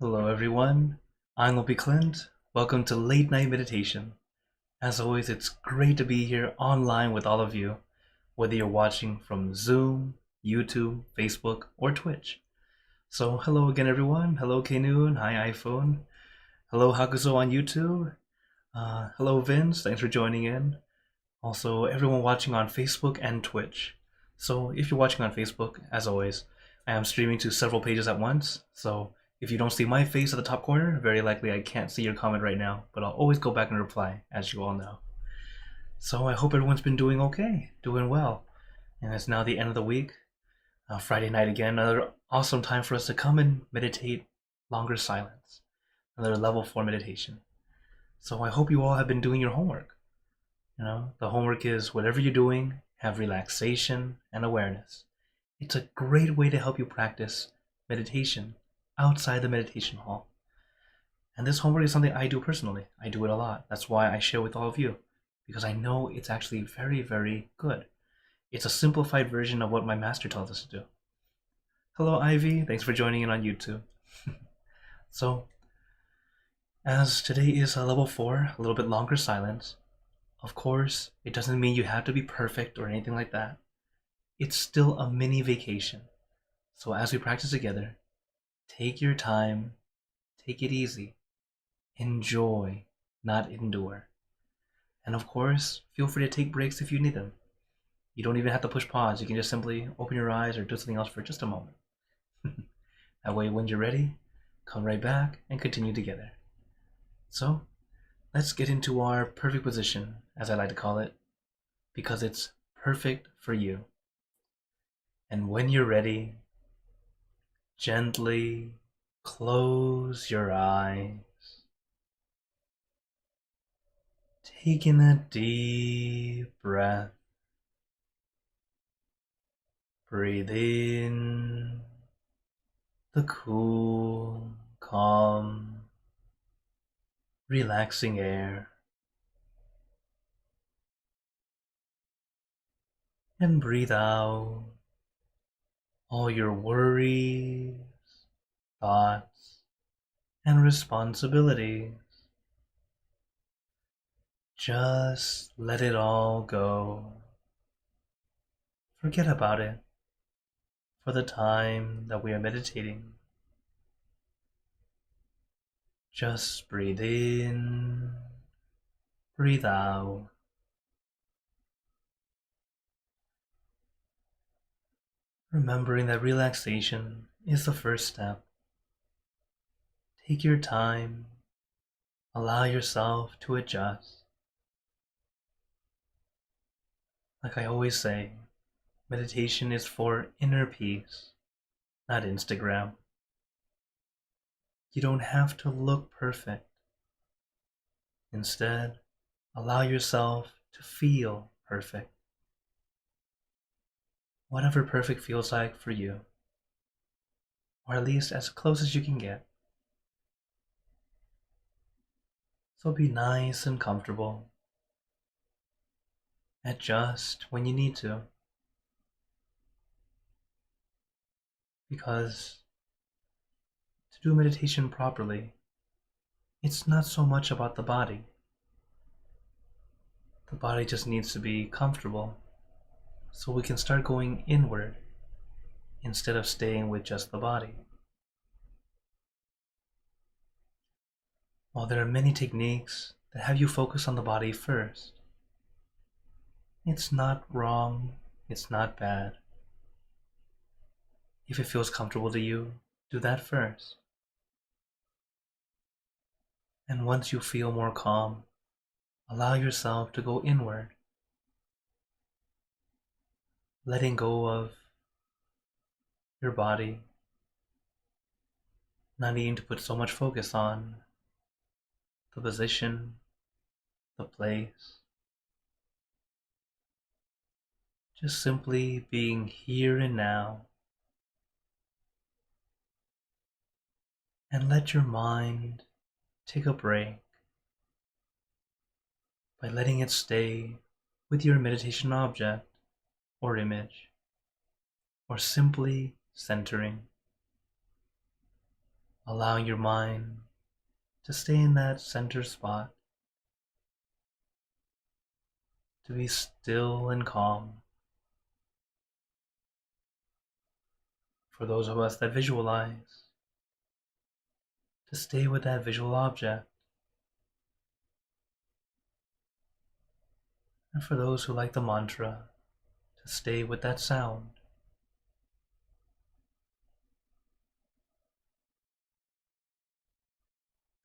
Hello everyone, I'm Opie Clint. Welcome to Late Night Meditation. As always, it's great to be here online with all of you, whether you're watching from Zoom, YouTube, Facebook, or Twitch. So hello again everyone. Hello Kenoon, hi iPhone. Hello Hakuso on YouTube. Hello Vince, thanks for joining in. Also everyone watching on Facebook and Twitch. So if you're watching on Facebook, as always, I am streaming to several pages at once, so if you don't see my face at the top corner, very likely I can't see your comment right now, but I'll always go back and reply, as you all know. So I hope everyone's been doing okay, doing well. And it's now the end of the week. Friday night again, another awesome time for us to come and meditate longer silence. Another level 4 meditation. So I hope you all have been doing your homework. The homework is whatever you're doing, have relaxation and awareness. It's a great way to help you practice meditation outside the meditation hall. And this homework is something I do personally. I do it a lot. That's why I share with all of you, because I know it's actually very, very good. It's a simplified version of what my master tells us to do. Hello, Ivy. Thanks for joining in on YouTube. So, as today is a level 4, a little bit longer silence, of course, it doesn't mean you have to be perfect or anything like that. It's still a mini vacation. So as we practice together, take your time, take it easy, enjoy, not endure. And of course, feel free to take breaks if you need them. You don't even have to push pause. You can just simply open your eyes or do something else for just a moment. That way, when you're ready, come right back and continue together. So, let's get into our perfect position, as I like to call it, because it's perfect for you. And when you're ready, gently close your eyes. Taking a deep breath. Breathe in the cool, calm, relaxing air. And breathe out all your worries, thoughts, and responsibilities. Just let it all go. Forget about it for the time that we are meditating. Just breathe in, breathe out. Remembering that relaxation is the first step. Take your time, allow yourself to adjust. Like I always say, meditation is for inner peace, not Instagram. You don't have to look perfect. Instead, allow yourself to feel perfect. Whatever perfect feels like for you, or at least as close as you can get. So be nice and comfortable. Adjust when you need to. Because to do meditation properly, it's not so much about the body. The body just needs to be comfortable so we can start going inward instead of staying with just the body. While there are many techniques that have you focus on the body first, it's not wrong, it's not bad. If it feels comfortable to you, do that first. And once you feel more calm, allow yourself to go inward, letting go of your body, not needing to put so much focus on the position, the place. Just simply being here and now. And let your mind take a break by letting it stay with your meditation object or image, or simply centering. allowing your mind to stay in that center spot, to be still and calm. For those of us that visualize, to stay with that visual object. And for those who like the mantra, to stay with that sound.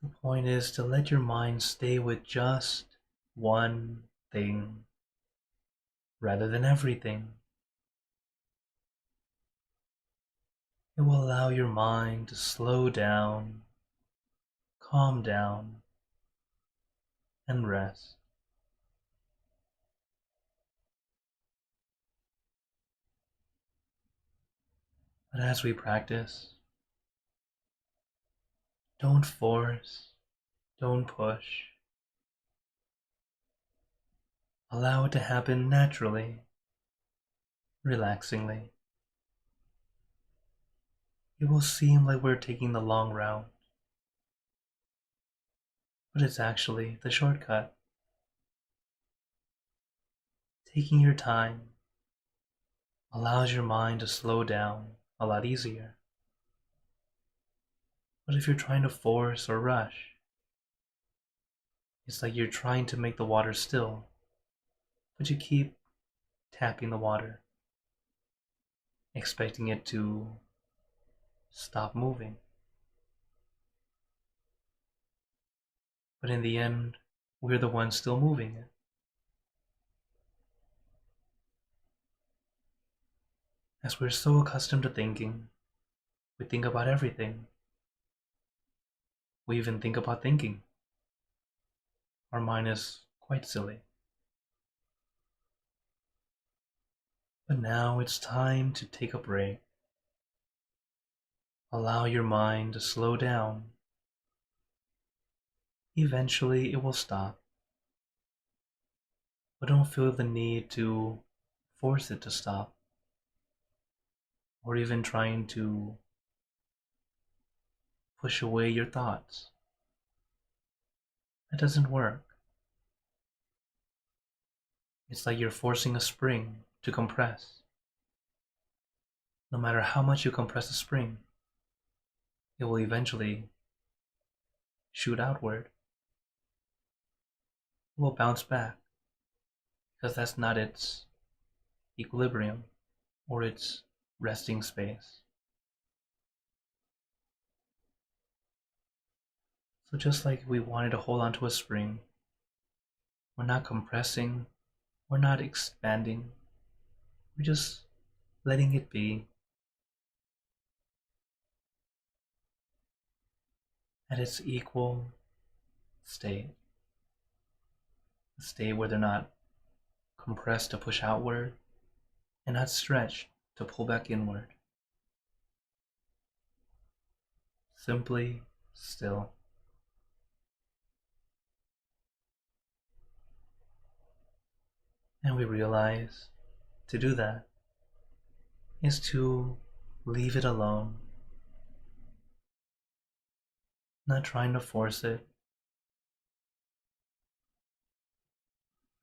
The point is to let your mind stay with just one thing rather than everything. It will allow your mind to slow down, calm down, and rest. But as we practice, don't force, don't push. Allow it to happen naturally, relaxingly. It will seem like we're taking the long route, but it's actually the shortcut. Taking your time allows your mind to slow down a lot easier. But if you're trying to force or rush, it's like you're trying to make the water still, but you keep tapping the water, expecting it to stop moving. But in the end, we're the ones still moving it. As we're so accustomed to thinking, we think about everything. We even think about thinking. Our mind is quite silly. But now it's time to take a break. Allow your mind to slow down. Eventually it will stop. But don't feel the need to force it to stop, or even trying to push away your thoughts. That doesn't work. It's like you're forcing a spring to compress. No matter how much you compress a spring, it will eventually shoot outward. It will bounce back, because that's not its equilibrium or its resting space. So just like we wanted to hold onto a spring, we're not compressing, we're not expanding, we're just letting it be at its equal state. A state where they're not compressed to push outward and not stretched to pull back inward. Simply still. And we realize to do that is to leave it alone, not trying to force it,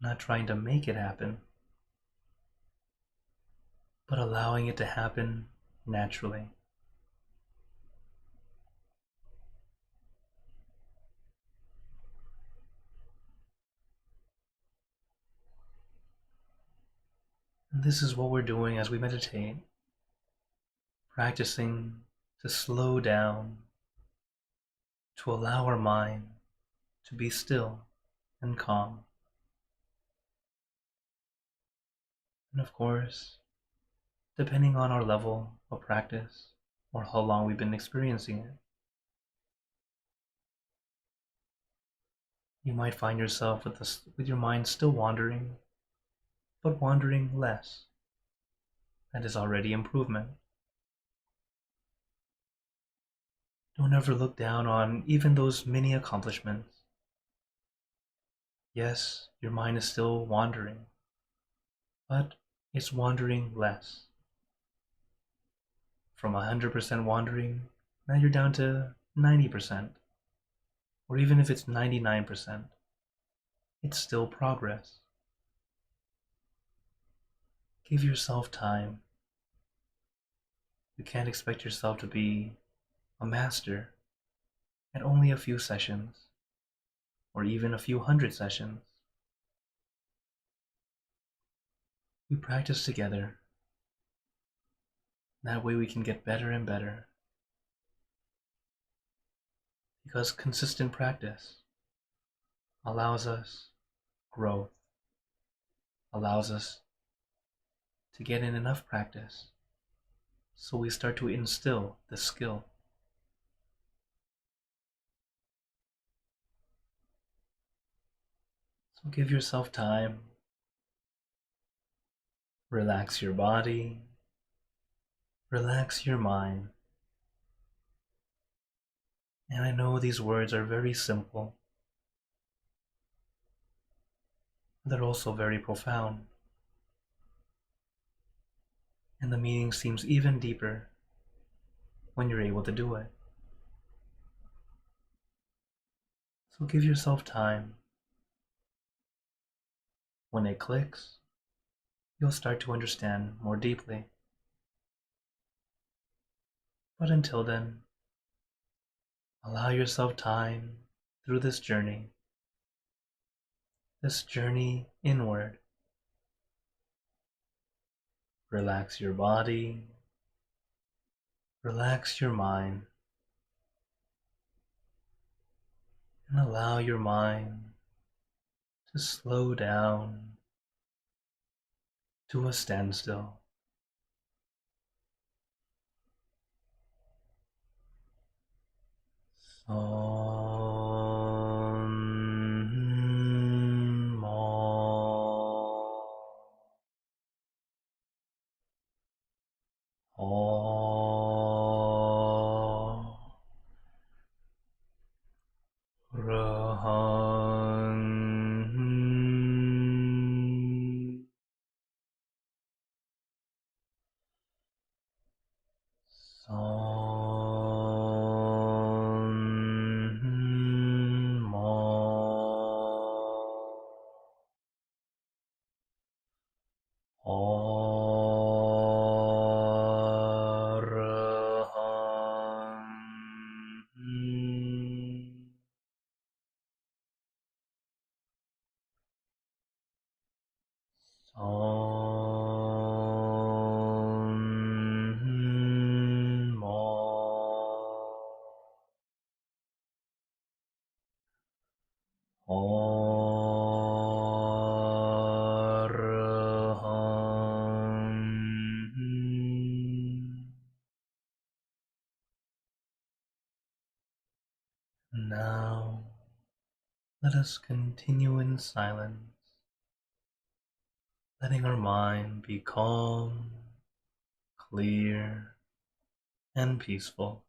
not trying to make it happen, but allowing it to happen naturally. And this is what we're doing as we meditate, practicing to slow down, to allow our mind to be still and calm. And of course, depending on our level of practice or how long we've been experiencing it, you might find yourself with your mind still wandering, but wandering less. That is already improvement. Don't ever look down on even those mini accomplishments. Yes, your mind is still wandering, but it's wandering less. From 100% wandering, now you're down to 90%, or even if it's 99%, it's still progress. Give yourself time. You can't expect yourself to be a master at only a few sessions, or even a few hundred sessions. We practice together. That way we can get better and better. Because consistent practice allows us growth, allows us to get in enough practice so we start to instill the skill. So give yourself time, relax your body, relax your mind. And I know these words are very simple, but they're also very profound. And the meaning seems even deeper when you're able to do it. So give yourself time. When it clicks, you'll start to understand more deeply. But until then, allow yourself time through this journey inward. Relax your body, relax your mind, and allow your mind to slow down to a standstill. Now, let us continue in silence, letting our mind be calm, clear, and peaceful.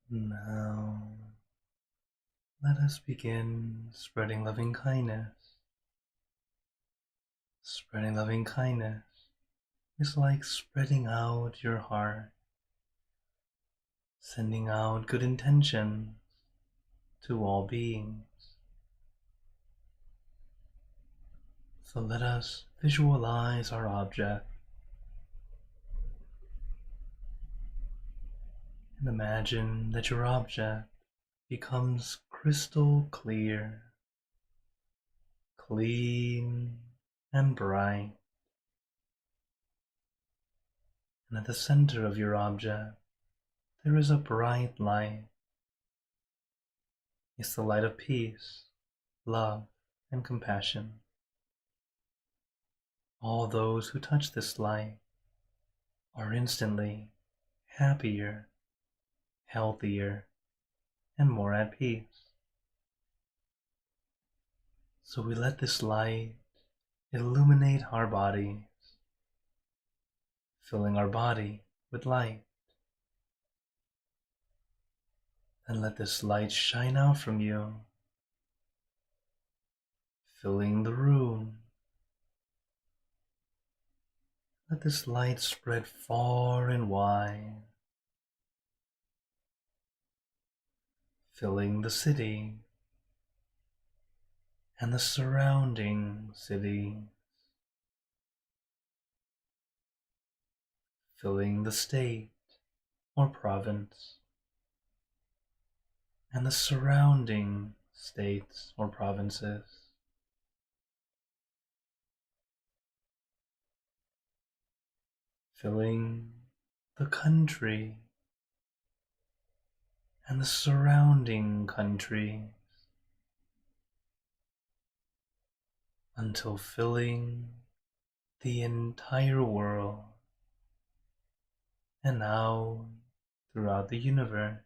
Now, let us begin spreading loving kindness. Spreading loving kindness is like spreading out your heart, sending out good intentions to all beings. So let us visualize our object and imagine that your object becomes crystal clear, clean, and bright. And at the center of your object, there is a bright light. It's the light of peace, love, and compassion. All those who touch this light are instantly happier, healthier, and more at peace. So we let this light illuminate our bodies, filling our body with light. And let this light shine out from you, filling the room. Let this light spread far and wide, filling the city and the surrounding cities, filling the state or province and the surrounding states or provinces, filling the country and the surrounding countries, until filling the entire world and now throughout the universe.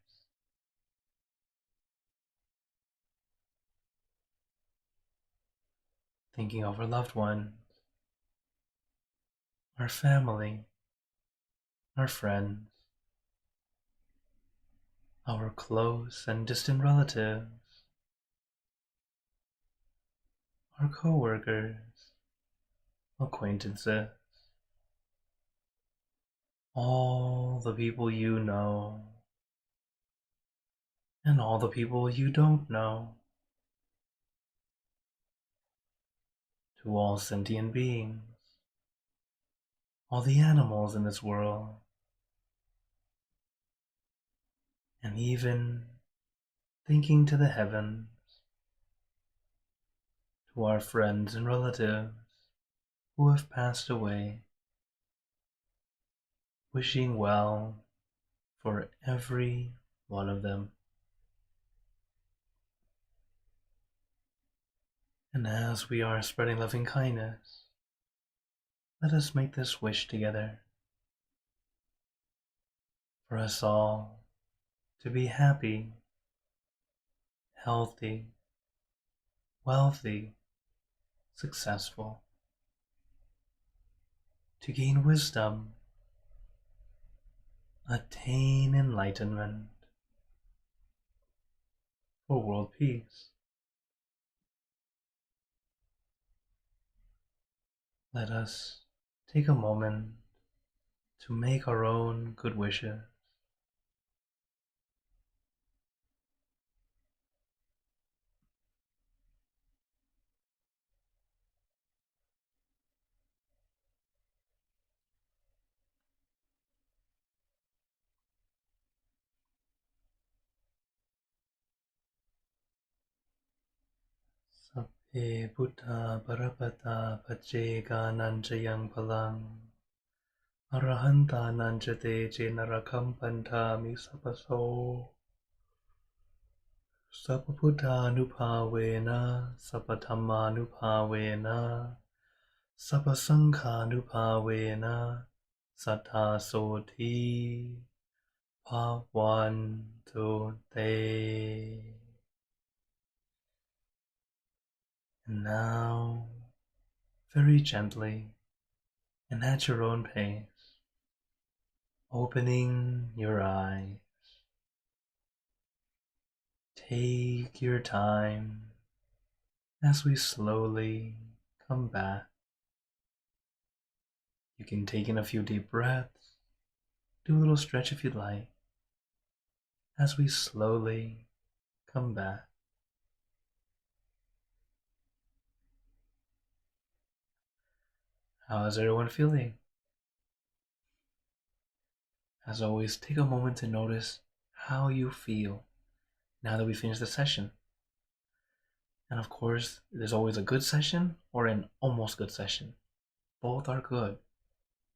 Thinking of our loved ones, our family, our friends, our close and distant relatives, our co-workers, acquaintances, all the people you know, and all the people you don't know, to all sentient beings, all the animals in this world, and even thinking to the heavens, to our friends and relatives who have passed away, wishing well for every one of them. And as we are spreading loving kindness, let us make this wish together for us all to be happy, healthy, wealthy, successful, to gain wisdom, attain enlightenment, for world peace. Let us take a moment to make our own good wishes. Sabbe Buddha Parapata Pacheka Nanchayang Palang Arahanta Nanchate Jenarakam Pantami Sapaso Sapaputa Nupavena Sapatama Nupavena Sapasangha Nupavena Sattha Soti Bhavantu Te. And now, very gently and at your own pace, opening your eyes, Take your time as we slowly come back. You can take in a few deep breaths, do a little stretch if you'd like, as we slowly come back. How is everyone feeling? As always, take a moment to notice how you feel now that we finished the session. And of course, there's always a good session or an almost good session. Both are good.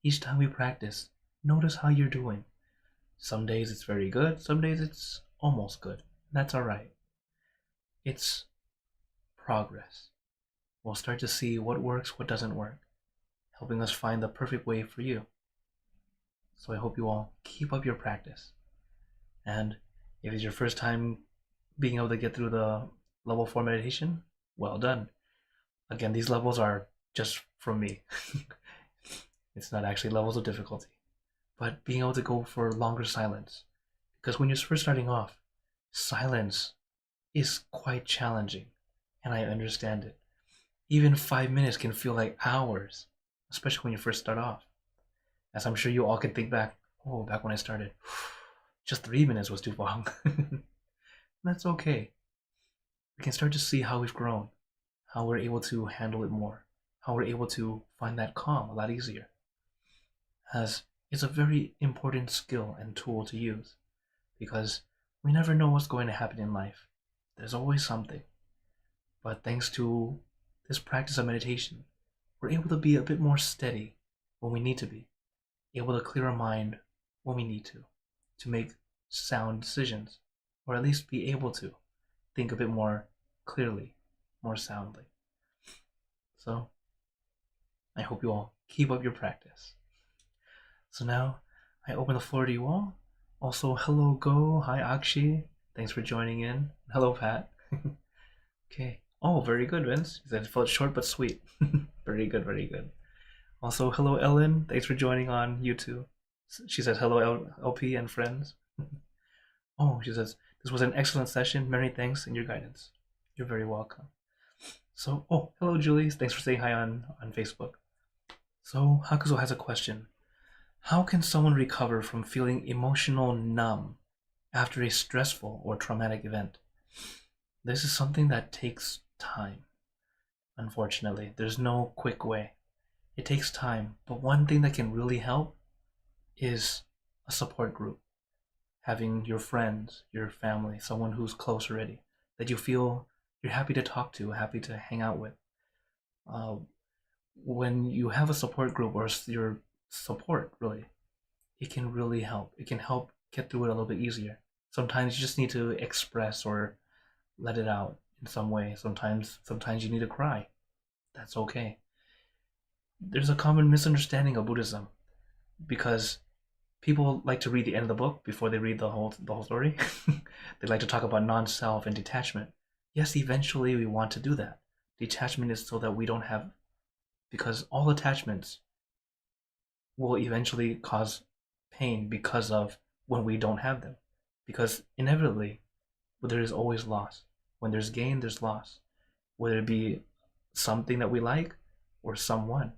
Each time we practice, notice how you're doing. Some days it's very good, some days it's almost good. That's alright. It's progress. We'll start to see what works, what doesn't work, helping us find the perfect way for you. So I hope you all keep up your practice. And if it's your first time being able to get through the level 4 meditation, well done. Again, these levels are just from me. It's not actually levels of difficulty. But being able to go for longer silence. Because when you're first starting off, silence is quite challenging. And I understand it. Even 5 minutes can feel like hours, especially when you first start off. As I'm sure you all can think back, back when I started, just 3 minutes was too long. That's okay. We can start to see how we've grown, how we're able to handle it more, how we're able to find that calm a lot easier. As it's a very important skill and tool to use, because we never know what's going to happen in life. There's always something. But thanks to this practice of meditation, we're able to be a bit more steady when we need to be, able to clear our mind when we need to make sound decisions, or at least be able to think a bit more clearly, more soundly. So, I hope you all keep up your practice. So now, I open the floor to you all. Also, hello Go, hi Akshi, thanks for joining in. Hello Pat. Okay. Oh, very good, Vince. He said it felt short but sweet. Very good, very good. Also, hello Ellen, thanks for joining on YouTube. She says hello LP and friends. Oh, she says, this was an excellent session. Many thanks and your guidance. You're very welcome. So, hello Julie. Thanks for saying hi on Facebook. So, Hakuzo has a question. How can someone recover from feeling emotional numb after a stressful or traumatic event? This is something that takes time. Unfortunately, there's no quick way. It takes time, but one thing that can really help is a support group. Having your friends, your family, someone who's close already, that you feel you're happy to talk to, happy to hang out with. When you have a support group or your support, really, it can really help. It can help get through it a little bit easier. Sometimes you just need to express or let it out in some way. Sometimes you need to cry. That's okay. There's a common misunderstanding of Buddhism because people like to read the end of the book before they read the whole story. They like to talk about non-self and detachment. Yes, eventually we want to do that. Detachment is so that we don't have, because all attachments will eventually cause pain because of when we don't have them. Because inevitably, there is always loss. When there's gain, there's loss. Whether it be something that we like or someone.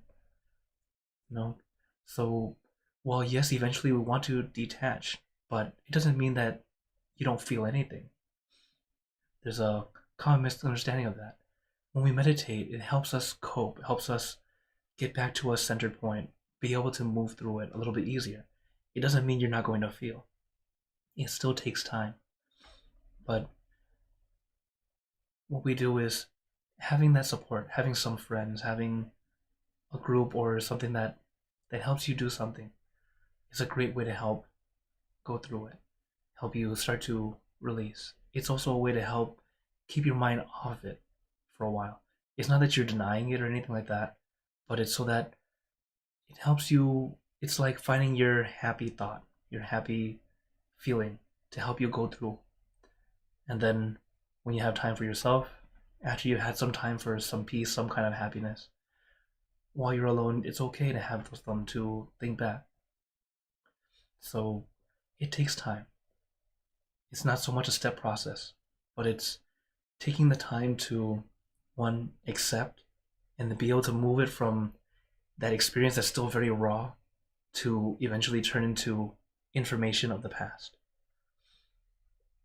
So while yes, eventually we want to detach, but it doesn't mean that you don't feel anything. There's a common misunderstanding of that. When we meditate, it helps us cope, it helps us get back to a centered point, be able to move through it a little bit easier. It doesn't mean you're not going to feel. It still takes time. But what we do is having that support, having some friends, having a group or something that helps you do something is a great way to help go through it, help you start to release. It's also a way to help keep your mind off it for a while. It's not that you're denying it or anything like that, but it's so that it helps you. It's like finding your happy thought, your happy feeling to help you go through. And then when you have time for yourself, after you've had some time for some peace, some kind of happiness, while you're alone, it's okay to have those time to think back. So it takes time. It's not so much a step process. but it's taking the time to, one, accept and to be able to move it from that experience that's still very raw to eventually turn into information of the past.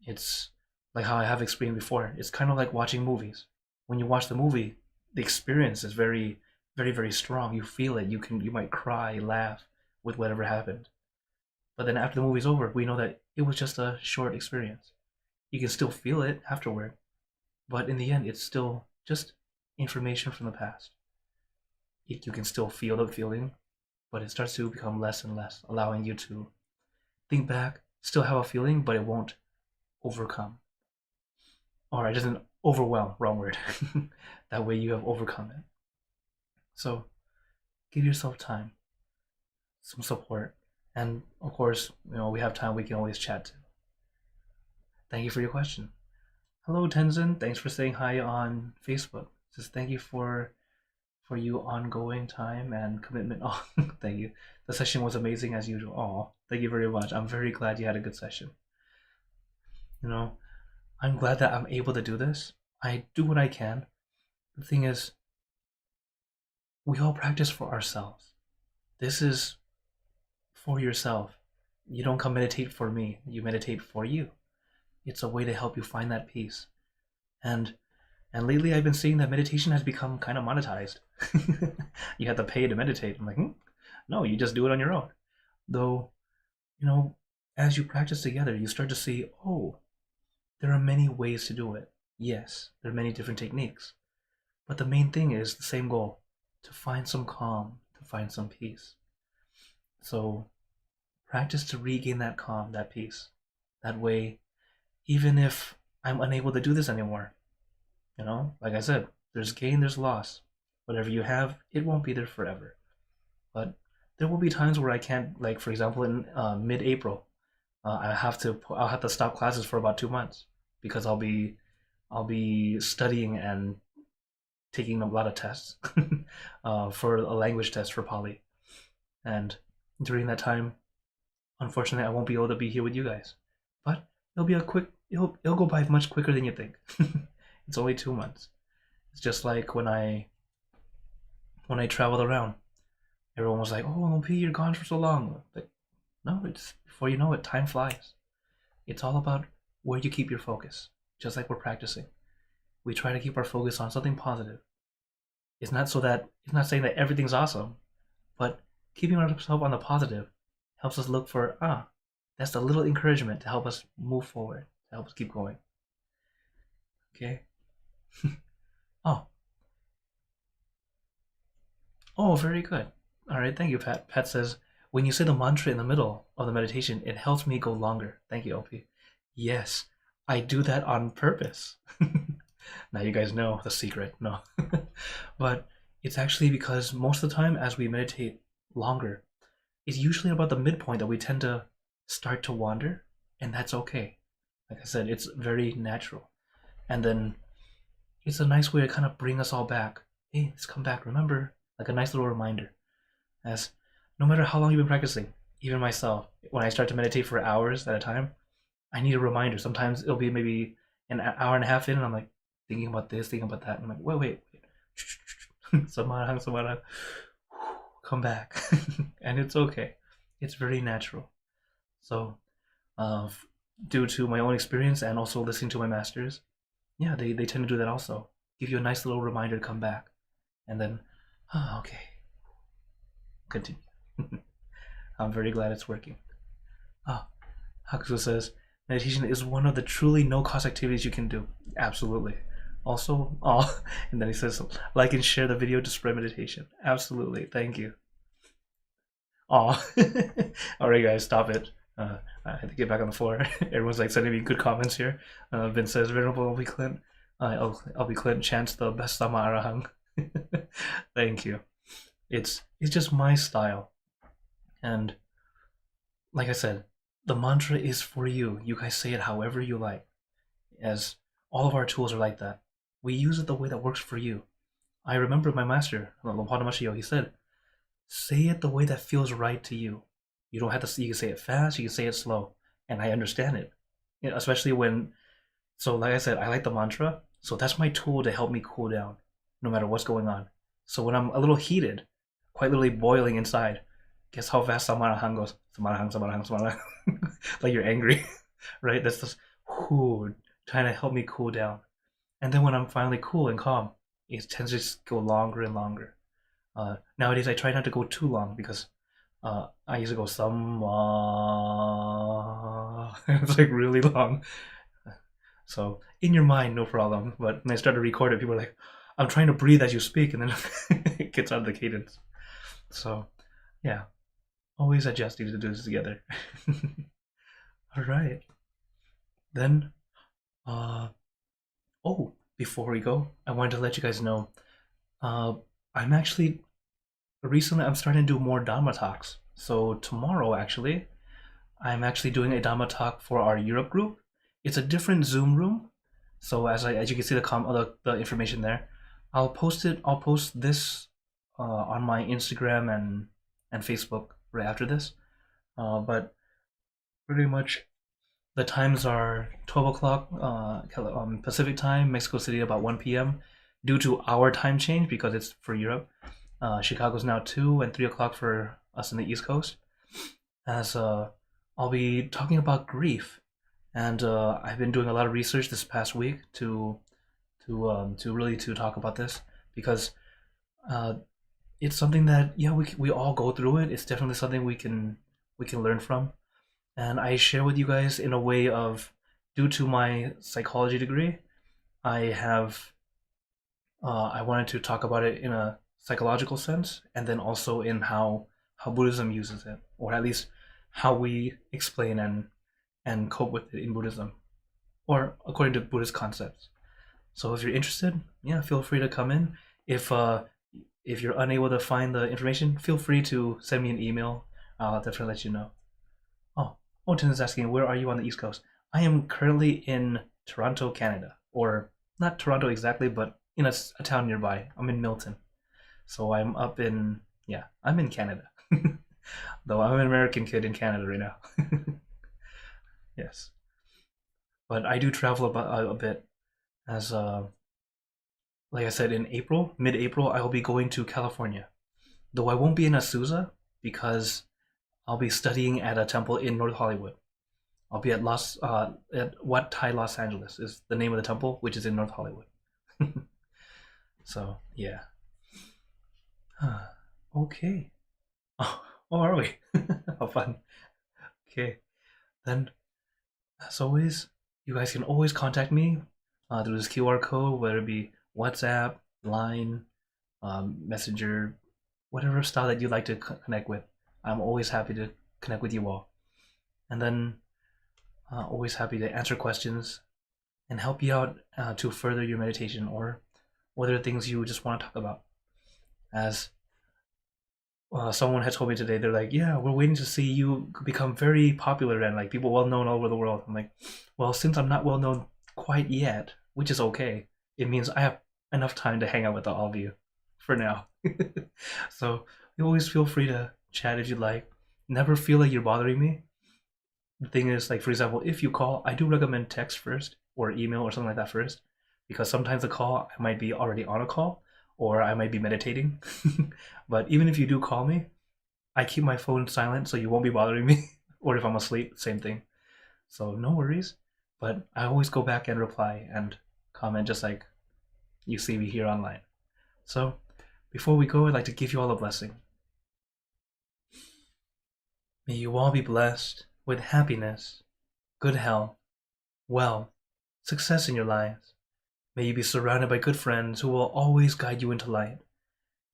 It's like how I have explained before. It's kind of like watching movies. When you watch the movie, the experience is very, very, very strong. You feel it. You might cry, laugh with whatever happened. But then after the movie's over, we know that it was just a short experience. You can still feel it afterward, but in the end, it's still just information from the past. You can still feel the feeling, but it starts to become less and less, allowing you to think back, still have a feeling, but it won't overcome. Or it doesn't overwhelm, wrong word. That way you have overcome it. So give yourself time, some support, and of course, we have time, we can always chat too. Thank you for your question. Hello Tenzin, thanks for saying hi on Facebook. Says thank you for you ongoing time and commitment. Oh, thank you. The session was amazing as usual. Oh, thank you very much. I'm very glad you had a good session. I'm glad that I'm able to do this. I do what I can. The thing is, we all practice for ourselves. This is for yourself. You don't come meditate for me. You meditate for you. It's a way to help you find that peace. And lately I've been seeing that meditation has become kind of monetized. You have to pay to meditate. I'm like, no, you just do it on your own. Though, as you practice together, you start to see, oh, there are many ways to do it. Yes, there are many different techniques. But the main thing is the same goal, to find some calm, to find some peace. So practice to regain that calm, that peace. That way, even if I'm unable to do this anymore, like I said, there's gain, there's loss. Whatever you have, it won't be there forever. But there will be times where I can't, like for example, in mid-April, I'll have to stop classes for about 2 months because I'll be studying and taking a lot of tests for a language test for Poly, and during that time, unfortunately, I won't be able to be here with you guys. But it'll go by much quicker than you think. It's only 2 months. It's just like when I traveled around, everyone was like, "Oh, LP, you're gone for so long." But no, it's before you know it, time flies. It's all about where you keep your focus. Just like we're practicing, we try to keep our focus on something positive. It's not saying that everything's awesome, but keeping ourselves on the positive helps us look for that's a little encouragement to help us move forward, to help us keep going. Okay. Oh, very good. All right, thank you, Pat. Pat says, when you say the mantra in the middle of the meditation, it helps me go longer. Thank you, LP. Yes, I do that on purpose. Now you guys know the secret. No. But it's actually because most of the time as we meditate longer, it's usually about the midpoint that we tend to start to wander, and that's okay. Like I said, it's very natural. And then it's a nice way to kind of bring us all back. Hey, let's come back. Remember, like a nice little reminder. As no matter how long you've been practicing, even myself, when I start to meditate for hours at a time, I need a reminder. Sometimes it'll be maybe an hour and a half in, and I'm like thinking about this, thinking about that. And I'm like, wait. Samadhan. Come back. And it's okay. It's very natural. So, due to my own experience and also listening to my masters, yeah, they tend to do that also. Give you a nice little reminder to come back. And then, okay. Continue. I'm very glad it's working. Hakusu says, meditation is one of the truly no-cost activities you can do. Absolutely. Also, and then he says, like and share the video to spread meditation. Absolutely. Thank you. Alright guys, stop it. I had to get back on the floor. Everyone's like sending me good comments here. Vince says, Venerable I'll be Clint. I'll be Clint chants the best Sama Arahang. Thank you. It's just my style. And like I said, the mantra is for you. You guys say it however you like. As all of our tools are like that. We use it the way that works for you. I remember my master, Lompana Mashio, he said, say it the way that feels right to you. You don't have to. You can say it fast. You can say it slow, and I understand it. Especially when So like I said, I like the mantra. So that's my tool to help me cool down, no matter what's going on. So when I'm a little heated, quite literally boiling inside, guess how fast samarahang goes? Samarahang, samarahang, samarahang. Like you're angry, right? That's just whoo, trying to help me cool down. And then when I'm finally cool and calm, it tends to just go longer and longer. Nowadays, I try not to go too long because I used to go some. It's like really long. So in your mind, no problem. But when I start to record it, people are like, "I'm trying to breathe as you speak," and then it gets out of the cadence. So yeah, always adjusting to do this together. All right, then. Uh, oh, before we go, I wanted to let you guys know. Uh, I'm actually recently I'm starting to do more Dharma talks. So tomorrow, actually, I'm actually doing a Dhamma talk for our Europe group. It's a different Zoom room. So as you can see the information there, I'll post it. I'll post this on my Instagram and Facebook right after this. But pretty much the times are 12 o'clock Pacific time, Mexico City about 1 p.m. due to our time change because it's for Europe. Chicago's now 2 and 3 o'clock for us in the East Coast. As I'll be talking about grief, and I've been doing a lot of research this past week to really to talk about this because uh, it's something that yeah we all go through it. It's definitely something we can learn from, and I share with you guys in a way of due to my psychology degree, I have I wanted to talk about it in a psychological sense, and then also in how Buddhism uses it, or at least how we explain and cope with it in Buddhism, or according to Buddhist concepts. So if you're interested, yeah, feel free to come in. If you're unable to find the information, feel free to send me an email. I'll definitely let you know. Oh, Otin is asking, where are you on the East Coast? I am currently in Toronto, Canada, or not Toronto exactly, but in a town nearby. I'm in Milton, so I'm up in yeah, I'm in Canada. Though I'm an American kid in Canada right now. Yes, but I do travel a bit as like I said in April, mid-April, I will be going to California. Though I won't be in Azusa because I'll be studying at a temple in North Hollywood. I'll be at Wat Thai Los Angeles is the name of the temple, which is in North Hollywood. So yeah. Okay. Oh, are we? How fun. Okay. Then, as always, you guys can always contact me through this QR code, whether it be WhatsApp, Line, Messenger, whatever style that you'd like to connect with. I'm always happy to connect with you all. And then, always happy to answer questions and help you out to further your meditation or what are things you just want to talk about. As someone had told me today, they're like, "Yeah, we're waiting to see you become very popular and like people well known all over the world." I'm like, "Well, since I'm not well known quite yet, which is okay, it means I have enough time to hang out with all of you for now." So you always feel free to chat if you'd like. Never feel like you're bothering me. The thing is, like for example, if you call, I do recommend text first or email or something like that first, because sometimes the call I might be already on a call or I might be meditating. But even if you do call me, I keep my phone silent so you won't be bothering me. Or if I'm asleep, same thing. So no worries. But I always go back and reply and comment just like you see me here online. So before we go, I'd like to give you all a blessing. May you all be blessed with happiness, good health, wealth, success in your lives. May you be surrounded by good friends who will always guide you into light,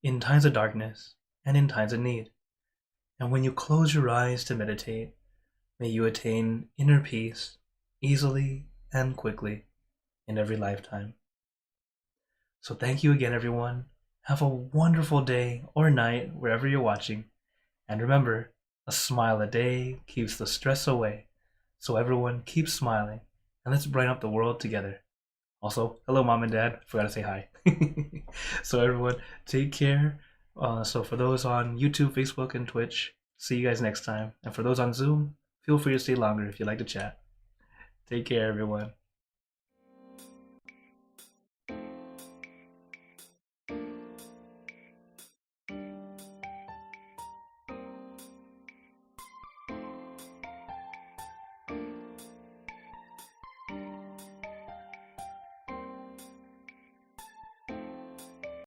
in times of darkness and in times of need. And when you close your eyes to meditate, may you attain inner peace easily and quickly in every lifetime. So thank you again, everyone. Have a wonderful day or night wherever you're watching. And remember, a smile a day keeps the stress away. So everyone keep smiling and let's brighten up the world together. Also, hello, Mom and Dad. Forgot to say hi. So everyone, take care. So for those on YouTube, Facebook, and Twitch, see you guys next time. And for those on Zoom, feel free to stay longer if you'd like to chat. Take care, everyone.